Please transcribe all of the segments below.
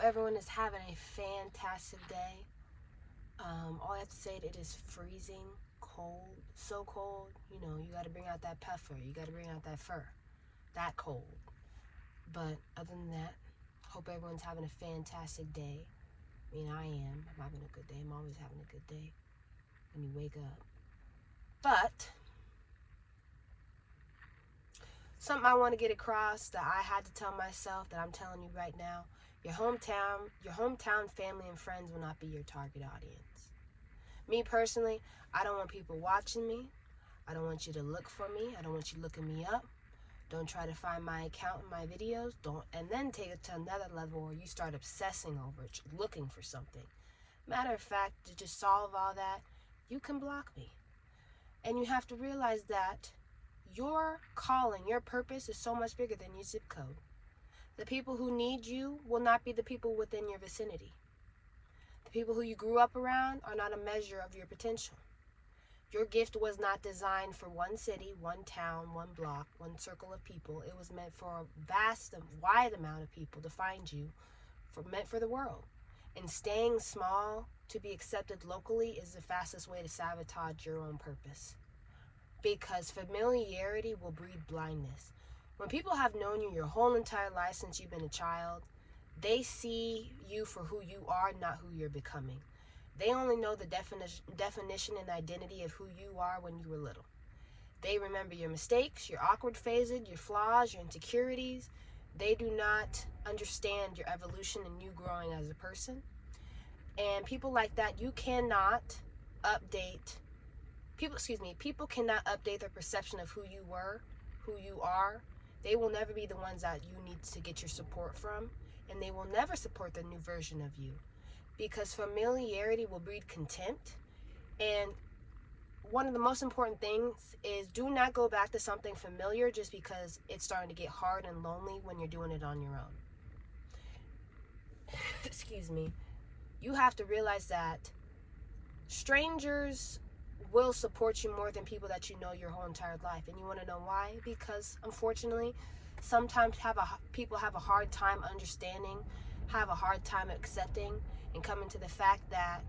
everyone is having a fantastic day. All I have to say, it is freezing cold, so cold. You got to bring out that puffer. You got to bring out that fur. That cold. But other than that, hope everyone's having a fantastic day. I mean, I am. I'm having a good day. I'm always having a good day when you wake up. But something I want to get across that I had to tell myself, that I'm telling you right now: your hometown family and friends will not be your target audience. Me personally, I don't want people watching me. I don't want you to look for me. I don't want you looking me up. Don't try to find my account and my videos. Don't, and then take it to another level where you start obsessing over it, looking for something. Matter of fact, to just solve all that, you can block me. And you have to realize that your calling, your purpose is so much bigger than your zip code. The people who need you will not be the people within your vicinity. The people who you grew up around are not a measure of your potential. Your gift was not designed for one city, one town, one block, one circle of people. It was meant for a vast, wide amount of people to find you, meant for the world. And staying small to be accepted locally is the fastest way to sabotage your own purpose. Because familiarity will breed blindness. When people have known you your whole entire life since you've been a child, they see you for who you are, not who you're becoming. They only know the definition and identity of who you are when you were little. They remember your mistakes, your awkward phases, your flaws, your insecurities. They do not understand your evolution and you growing as a person. And people like that, you cannot update. People cannot update their perception of who you were, who you are. They will never be the ones that you need to get your support from, and they will never support the new version of you. Because familiarity will breed contempt. And one of the most important things is, do not go back to something familiar just because it's starting to get hard and lonely when you're doing it on your own. Excuse me. You have to realize that strangers will support you more than people that you know your whole entire life. And you want to know why? Because unfortunately, sometimes people have a hard time understanding, have a hard time accepting and coming to the fact that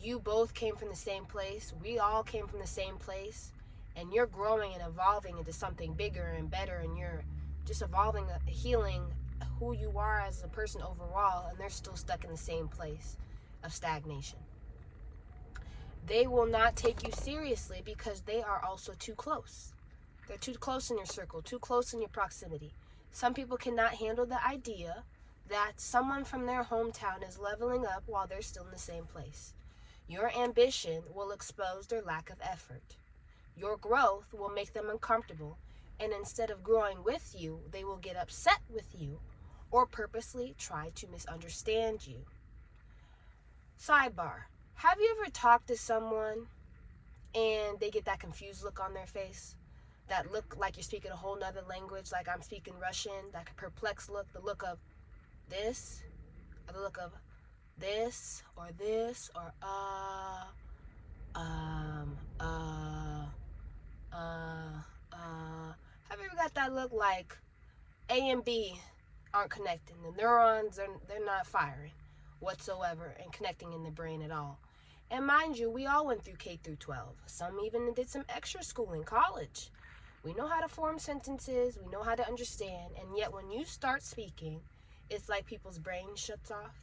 you both came from the same place. We all came from the same place. And you're growing and evolving into something bigger and better. And you're just evolving, healing who you are as a person overall. And they're still stuck in the same place of stagnation. They will not take you seriously because they are also too close. They're too close in your circle, too close in your proximity. Some people cannot handle the idea that someone from their hometown is leveling up while they're still in the same place. Your ambition will expose their lack of effort. Your growth will make them uncomfortable, and instead of growing with you, they will get upset with you or purposely try to misunderstand you. Sidebar. Have you ever talked to someone and they get that confused look on their face? That look like you're speaking a whole nother language, like I'm speaking Russian, that perplexed look, the look of this, or the look of this, or have you ever got that look like A and B aren't connecting? The neurons, they're not firing whatsoever and connecting in the brain at all. And mind you, we all went through K through 12. Some even did some extra school in college. We know how to form sentences, we know how to understand, and yet when you start speaking, it's like people's brain shuts off.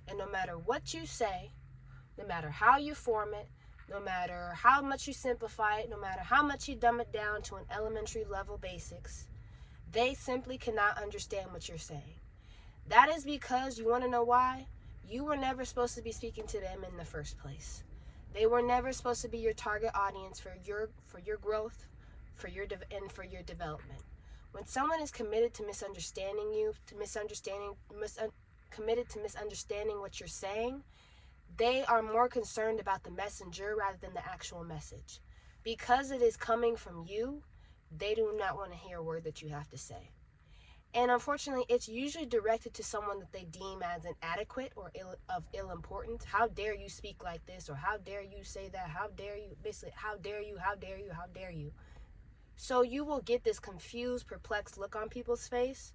And no matter what you say, no matter how you form it, no matter how much you simplify it, no matter how much you dumb it down to an elementary level basics, they simply cannot understand what you're saying. That is because, you want to know why? You were never supposed to be speaking to them in the first place. They were never supposed to be your target audience for your growth, for your development. When someone is committed to misunderstanding you, committed to misunderstanding what you're saying, they are more concerned about the messenger rather than the actual message. Because it is coming from you, they do not want to hear a word that you have to say. And unfortunately, it's usually directed to someone that they deem as inadequate or of ill importance. How dare you speak like this? Or how dare you say that? How dare you? Basically, how dare you? How dare you? How dare you? So you will get this confused, perplexed look on people's face.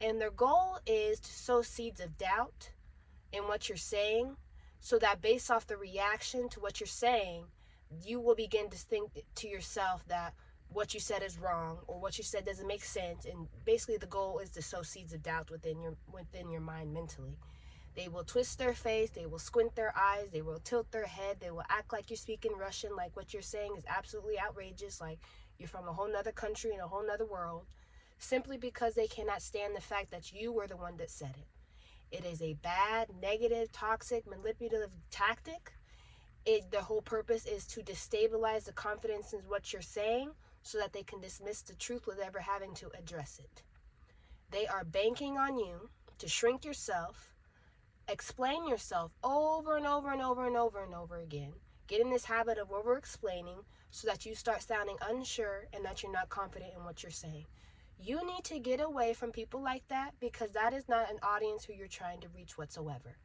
And their goal is to sow seeds of doubt in what you're saying, so that based off the reaction to what you're saying, you will begin to think to yourself that what you said is wrong, or what you said doesn't make sense. And basically the goal is to sow seeds of doubt within your mind mentally. They will twist their face, they will squint their eyes, they will tilt their head, they will act like you're speaking Russian, like what you're saying is absolutely outrageous, like you're from a whole nother country in a whole nother world, simply because they cannot stand the fact that you were the one that said it. It is a bad, negative, toxic, manipulative tactic. The whole purpose is to destabilize the confidence in what you're saying, so that they can dismiss the truth without ever having to address it. They are banking on you to shrink yourself, explain yourself over and over and over and over and over again. Get in this habit of over explaining, so that you start sounding unsure and that you're not confident in what you're saying. You need to get away from people like that, because that is not an audience who you're trying to reach whatsoever.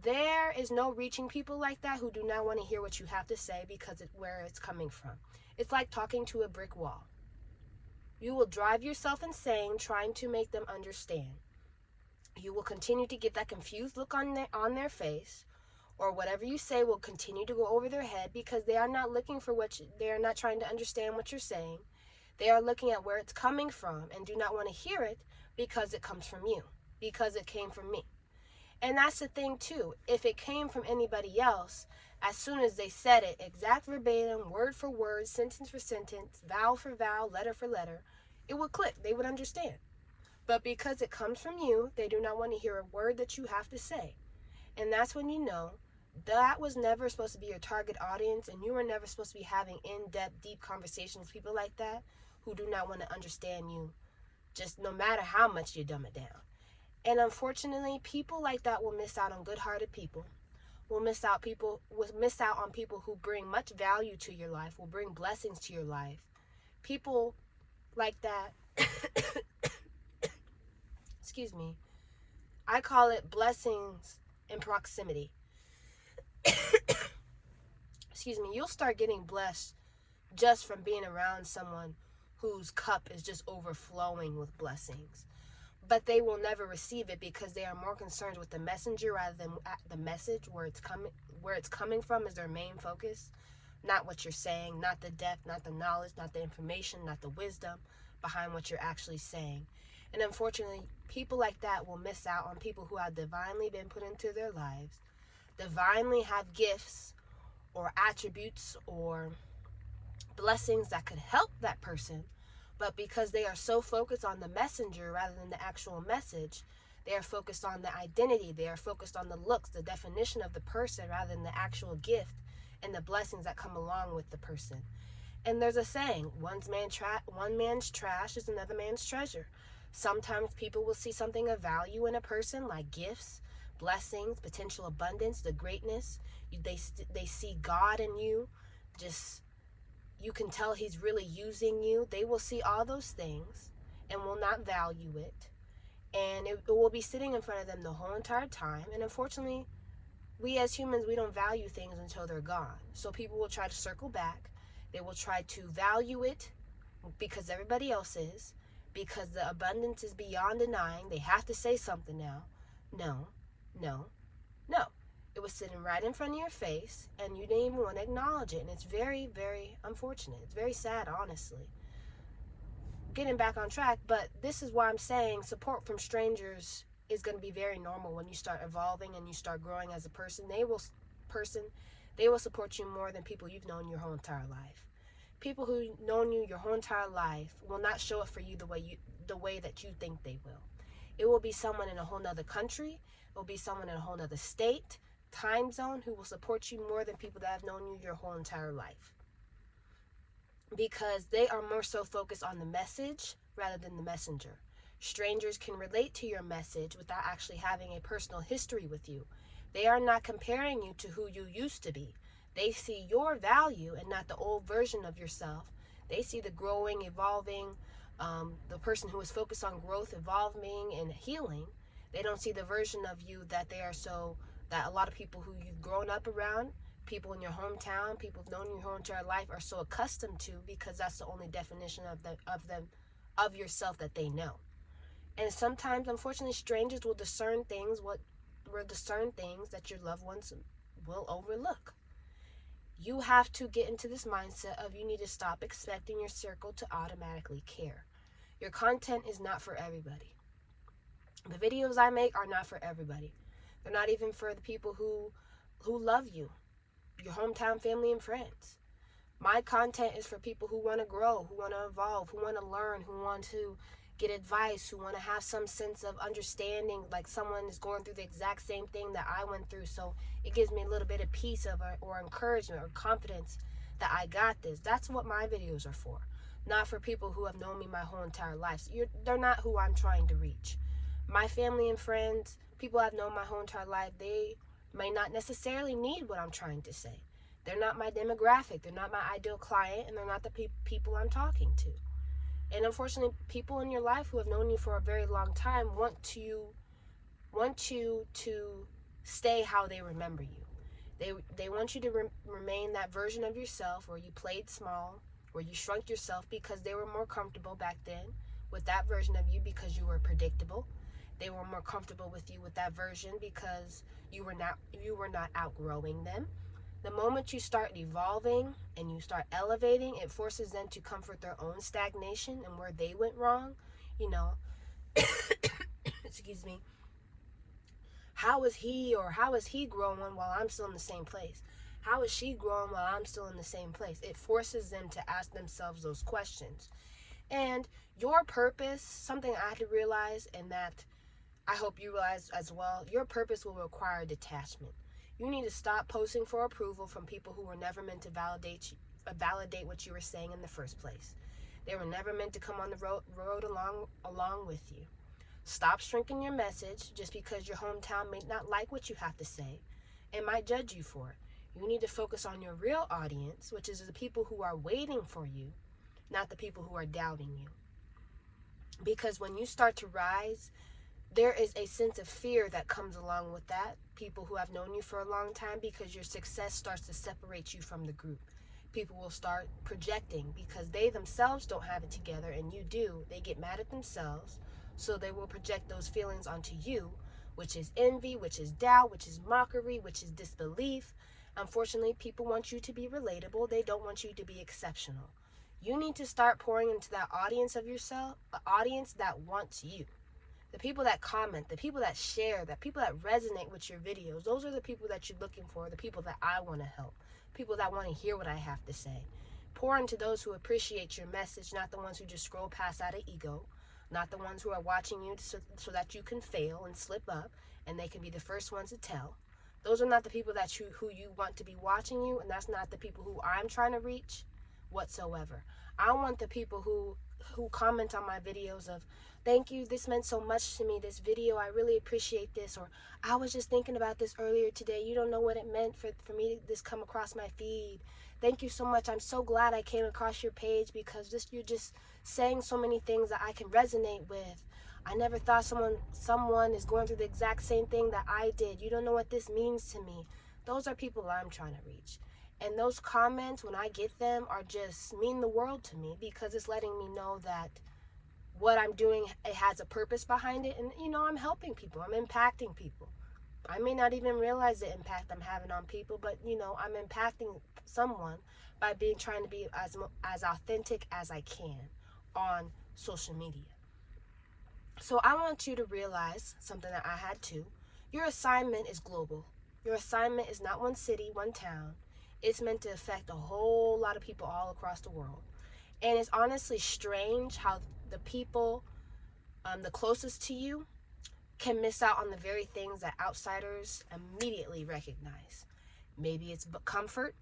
There is no reaching people like that who do not want to hear what you have to say, because it's where it's coming from. It's like talking to a brick wall. You will drive yourself insane trying to make them understand. You will continue to get that confused look on their face, or whatever you say will continue to go over their head, because they are not looking for they are not trying to understand what you're saying. They are looking at where it's coming from and do not want to hear it, because it comes from you, because it came from me. And that's the thing too. If it came from anybody else, as soon as they said it, exact verbatim, word for word, sentence for sentence, vowel for vowel, letter for letter, it would click. They would understand. But because it comes from you, they do not want to hear a word that you have to say. And that's when you know that was never supposed to be your target audience, and you were never supposed to be having in-depth, deep conversations with people like that who do not want to understand you, just no matter how much you dumb it down. And unfortunately, people like that will miss out on good-hearted people, will miss out on people who bring much value to your life, will bring blessings to your life. People like that, excuse me, I call it blessings in proximity. Excuse me, you'll start getting blessed just from being around someone whose cup is just overflowing with blessings. But they will never receive it, because they are more concerned with the messenger rather than the message, where it's coming from is their main focus. Not what you're saying, not the depth, not the knowledge, not the information, not the wisdom behind what you're actually saying. And unfortunately, people like that will miss out on people who have divinely been put into their lives, divinely have gifts or attributes or blessings that could help that person. But because they are so focused on the messenger rather than the actual message, they are focused on the identity, they are focused on the looks, the definition of the person, rather than the actual gift and the blessings that come along with the person. And there's a saying, one man's trash is another man's treasure. Sometimes people will see something of value in a person, like gifts, blessings, potential abundance, the greatness. They see God in you. Just, you can tell he's really using you. They will see all those things and will not value it. And it will be sitting in front of them the whole entire time. And unfortunately, we as humans, we don't value things until they're gone. So people will try to circle back. They will try to value it because everybody else is, because the abundance is beyond denying. They have to say something now. No, no, no. It was sitting right in front of your face, and you didn't even want to acknowledge it. And it's very, very unfortunate. It's very sad, honestly. Getting back on track, but this is why I'm saying support from strangers is going to be very normal when you start evolving and you start growing as a person. They will support you more than people you've known your whole entire life. People who've known you your whole entire life will not show up for you the way that you think they will. It will be someone in a whole nother country. It will be someone in a whole nother state, time zone, who will support you more than people that have known you your whole entire life. Because they are more so focused on the message rather than the messenger. Strangers can relate to your message without actually having a personal history with you. They are not comparing you to who you used to be. They see your value and not the old version of yourself. They see the growing, evolving, the person who is focused on growth, evolving, and healing. They don't see the version of you that a lot of people who you've grown up around, people in your hometown, people who've known you your whole entire life, are so accustomed to, because that's the only definition of yourself that they know. And sometimes, unfortunately, strangers will discern things that your loved ones will overlook. You have to get into this mindset of you need to stop expecting your circle to automatically care. Your content is not for everybody. The videos I make are not for everybody. They're not even for the people who love you, your hometown family and friends. My content is for people who want to grow, who want to evolve, who want to learn, who want to get advice, who want to have some sense of understanding, like someone is going through the exact same thing that I went through. So it gives me a little bit of peace or encouragement or confidence that I got this. That's what my videos are for. Not for people who have known me my whole entire life. They're not who I'm trying to reach. My family and friends, people I've known my whole entire life, they may not necessarily need what I'm trying to say. They're not my demographic. They're not my ideal client, and they're not the people I'm talking to. And unfortunately, people in your life who have known you for a very long time want you to stay how they remember you. They want you to remain that version of yourself where you played small, where you shrunk yourself because they were more comfortable back then with that version of you because you were predictable. They were more comfortable with you with that version because you were not outgrowing them. The moment you start evolving and you start elevating, it forces them to comfort their own stagnation and where they went wrong. You know, excuse me. How is he growing while I'm still in the same place? How is she growing while I'm still in the same place? It forces them to ask themselves those questions. And your purpose, something I had to realize, and that I hope you realize as well, your purpose will require detachment. You need to stop posting for approval from people who were never meant to validate what you were saying in the first place. They were never meant to come on the road along with you. Stop shrinking your message just because your hometown may not like what you have to say and might judge you for it. You need to focus on your real audience, which is the people who are waiting for you, not the people who are doubting you. Because when you start to rise, there is a sense of fear that comes along with that. People who have known you for a long time, because your success starts to separate you from the group. People will start projecting because they themselves don't have it together and you do. They get mad at themselves, so they will project those feelings onto you, which is envy, which is doubt, which is mockery, which is disbelief. Unfortunately, people want you to be relatable. They don't want you to be exceptional. You need to start pouring into that audience of yourself, an audience that wants you. The people that comment, the people that share, the people that resonate with your videos, those are the people that you're looking for, the people that I want to help, people that want to hear what I have to say. Pour into those who appreciate your message, not the ones who just scroll past out of ego, not the ones who are watching you so that you can fail and slip up and they can be the first ones to tell. Those are not the people who you want to be watching you, and that's not the people who I'm trying to reach whatsoever. I want the people who comment on my videos of, thank you, this meant so much to me, this video, I really appreciate this, or I was just thinking about this earlier today, you don't know what it meant for me to this come across my feed. Thank you so much, I'm so glad I came across your page because you're just saying so many things that I can resonate with. I never thought someone is going through the exact same thing that I did. You don't know what this means to me. Those are people I'm trying to reach. And those comments, when I get them, are just mean the world to me because it's letting me know that what I'm doing, it has a purpose behind it. And, I'm helping people. I'm impacting people. I may not even realize the impact I'm having on people, but, I'm impacting someone by trying to be as authentic as I can on social media. So I want you to realize something that I had too. Your assignment is global. Your assignment is not one city, one town. It's meant to affect a whole lot of people all across the world. And it's honestly strange how the people the closest to you can miss out on the very things that outsiders immediately recognize. Maybe it's comfort,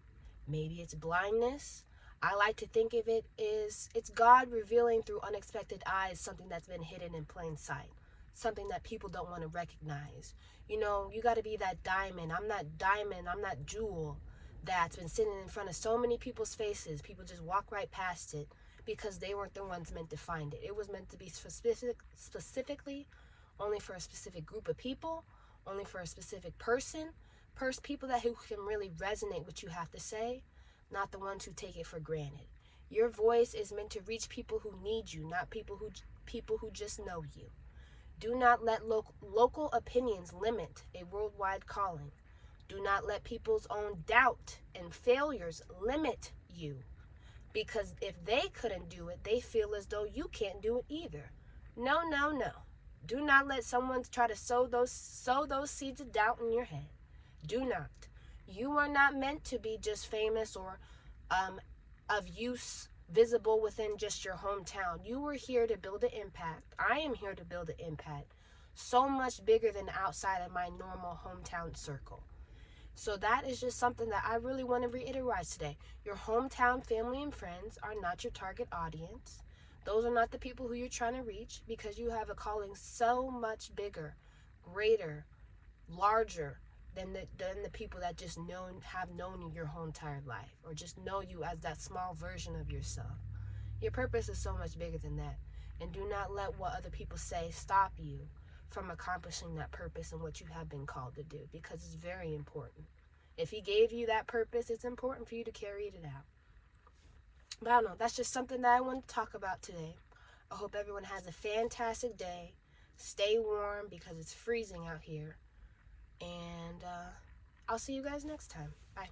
maybe it's blindness. I like to think of it's God revealing through unexpected eyes something that's been hidden in plain sight, something that people don't want to recognize. You got to be that diamond. I'm that jewel that's been sitting in front of so many people's faces. People just walk right past it because they weren't the ones meant to find it. It was meant to be specifically only for a specific group of people, only for a specific person, people who can really resonate what you have to say, not the ones who take it for granted. Your voice is meant to reach people who need you, not people who just know you. Do not let local opinions limit a worldwide calling. Do not let people's own doubt and failures limit you. Because if they couldn't do it, they feel as though you can't do it either. No, no, no. Do not let someone try to sow those seeds of doubt in your head. Do not. You are not meant to be just famous or of use, visible within just your hometown. You are here to build an impact. I am here to build an impact so much bigger than outside of my normal hometown circle. So that is just something that I really want to reiterate today. Your hometown family and friends are not your target audience. Those are not the people who you're trying to reach, because you have a calling so much bigger, greater, larger than the people that just have known you your whole entire life, or just know you as that small version of yourself. Your purpose is so much bigger than that. And do not let what other people say stop you from accomplishing that purpose and what you have been called to do, because it's very important. If he gave you that purpose, it's important for you to carry it out. But I don't know, that's just something that I wanted to talk about today. I hope everyone has a fantastic day. Stay warm because it's freezing out here. And I'll see you guys next time. Bye.